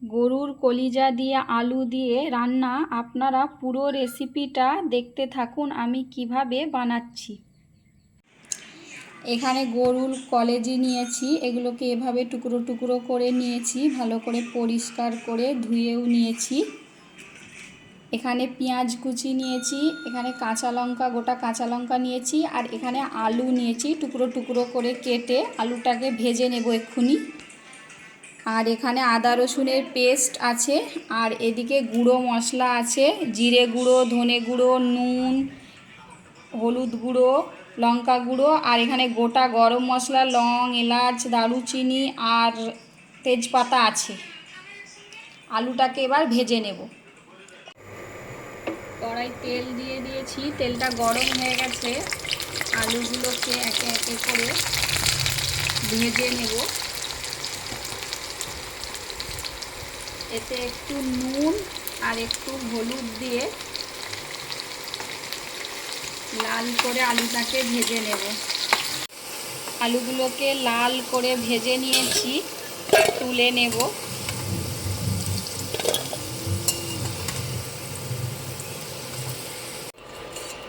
গরুর কলিজা দিয়ে আলু দিয়ে রান্না। আপনারা পুরো রেসিপিটা দেখতে থাকুন আমি কিভাবে বানাচ্ছি। এখানে গরুর কলেজি নিয়েছি, এগুলোকে এভাবে টুকরো টুকরো করে নিয়েছি, ভালো করে পরিষ্কার করে ধুয়েও নিয়েছি। এখানে পেঁয়াজ কুচি নিয়েছি, এখানে কাঁচা লঙ্কা, গোটা কাঁচা লঙ্কা নিয়েছি, আর এখানে আলু নিয়েছি টুকরো টুকরো করে কেটে। আলুটাকে ভেজে নেব এক্ষুনি। আর এখানে আদা রসুনের পেস্ট আছে, আর এদিকে গুঁড়ো মশলা আছে, জিরে গুঁড়ো, ধনে গুঁড়ো, নুন, হলুদ গুঁড়ো, লঙ্কা গুঁড়ো, আর এখানে গোটা গরম মশলা, লং, এলাচ, দারুচিনি আর তেজপাতা আছে। আলুটাকে এবার ভেজে নেব। কড়াই তেল দিয়ে দিয়েছি, তেলটা গরম হয়ে গেছে। আলুগুলোকে একে একে করে ভেজে নেব। এতে একটু নুন আর একটু হলুদ দিয়ে লাল করে আলুটাকে ভেজে নেব। আলুগুলোকে লাল করে ভেজে নিয়েছি, তুলে নেব।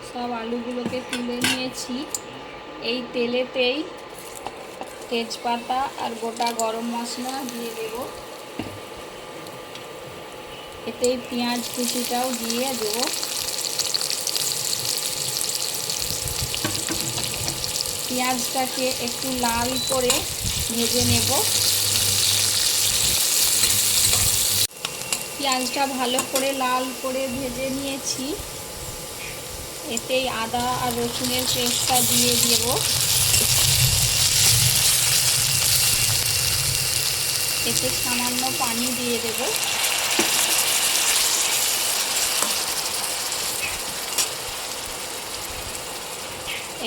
সব আলুগুলোকে তুলে নিয়েছি। এই তেলেতেই তেজপাতা আর গোটা গরম মশলা দিয়ে দেব। এতেই পেঁয়াজ কুচিটাও দিয়ে দেব। পেঁয়াজটাকে একটু লাল করে ভেজে নেব। পেঁয়াজটা ভালো করে লাল করে ভেজে নিয়েছি। এতেই আদা আর রসুনের পেস্টটা দিয়ে দেব। এতে সামান্য পানি দিয়ে দেব।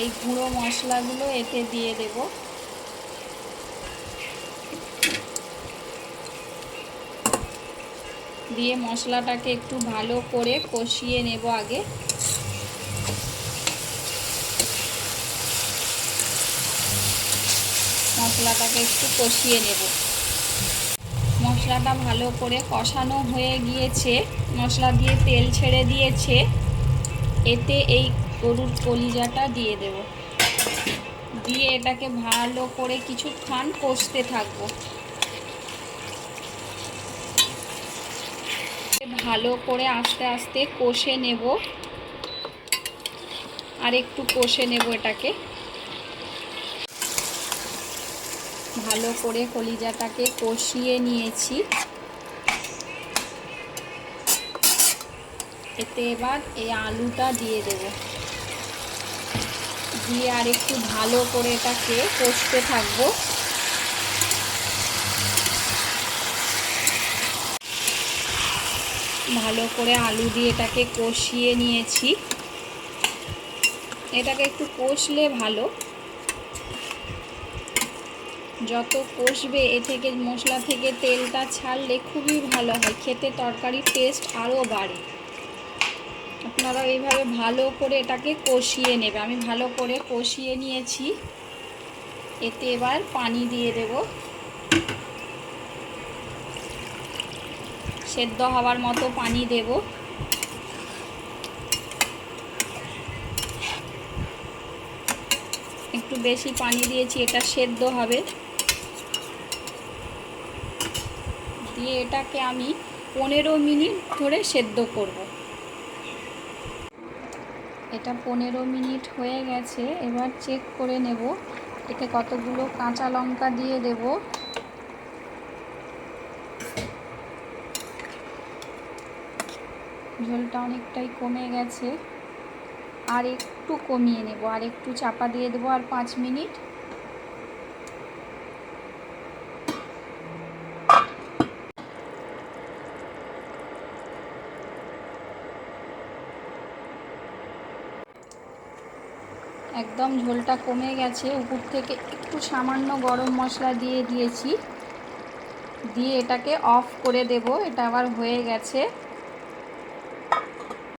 এই গুঁড়ো মশলাগুলো এতে দিয়ে দেব। দিয়ে মশলাটাকে একটু ভালো করে কষিয়ে নেব আগে। মশলাটাকে একটু কষিয়ে নেব। মশলাটা ভালো করে কষানো হয়ে গিয়েছে, মশলা দিয়ে তেল ছেড়ে দিয়েছে। এতে এই গরুর কলিজাটা দিয়ে দেব। দিয়ে এটাকে ভালো করে কিছুক্ষণ কষতে থাকবো। ভালো করে আস্তে আস্তে কষে নেব, আর একটু কষে নেব এটাকে। ভালো করে কলিজাটাকে কষিয়ে নিয়েছি। এতে এবার এই আলুটা দিয়ে দেব। দিয়ে আর একটু ভালো করে এটাকে কষতে থাকবো। ভালো করে আলু দিয়ে এটাকে কষিয়ে নিয়েছি। এটাকে একটু কষলে ভালো, যত কষবে এ থেকে মশলা থেকে তেলটা ছাড়লে খুবই ভালো হয়, খেতে তরকারির টেস্ট আরও বাড়ে। আপনারা এইভাবে ভালো করে এটাকে কষিয়ে নেবে। আমি ভালো করে কষিয়ে নিয়েছি। এতে এবার পানি দিয়ে দেব। সেদ্ধ হওয়ার মতো পানি দেব। একটু বেশি পানি দিয়েছি, এটা সেদ্ধ হবে। দিয়ে এটাকে আমি 15 মিনিট ধরে সেদ্ধ করব। এটা 15 মিনিট হয়ে গেছে। এবার চেক করে নেব এতে কতগুলো কাঁচা লঙ্কা দিয়ে দেব। ঝোলটা অনেকটাই কমে গেছে, আর একটু কমিয়ে নেব, আর একটু চাপা দিয়ে দেবো, আর 5 মিনিট। একদম ঝোলটা কমে গেছে। উপর থেকে একটু সামান্য গরম মশলা দিয়ে দিয়েছি। দিয়ে এটাকে অফ করে দেব। এটা আবার হয়ে গেছে।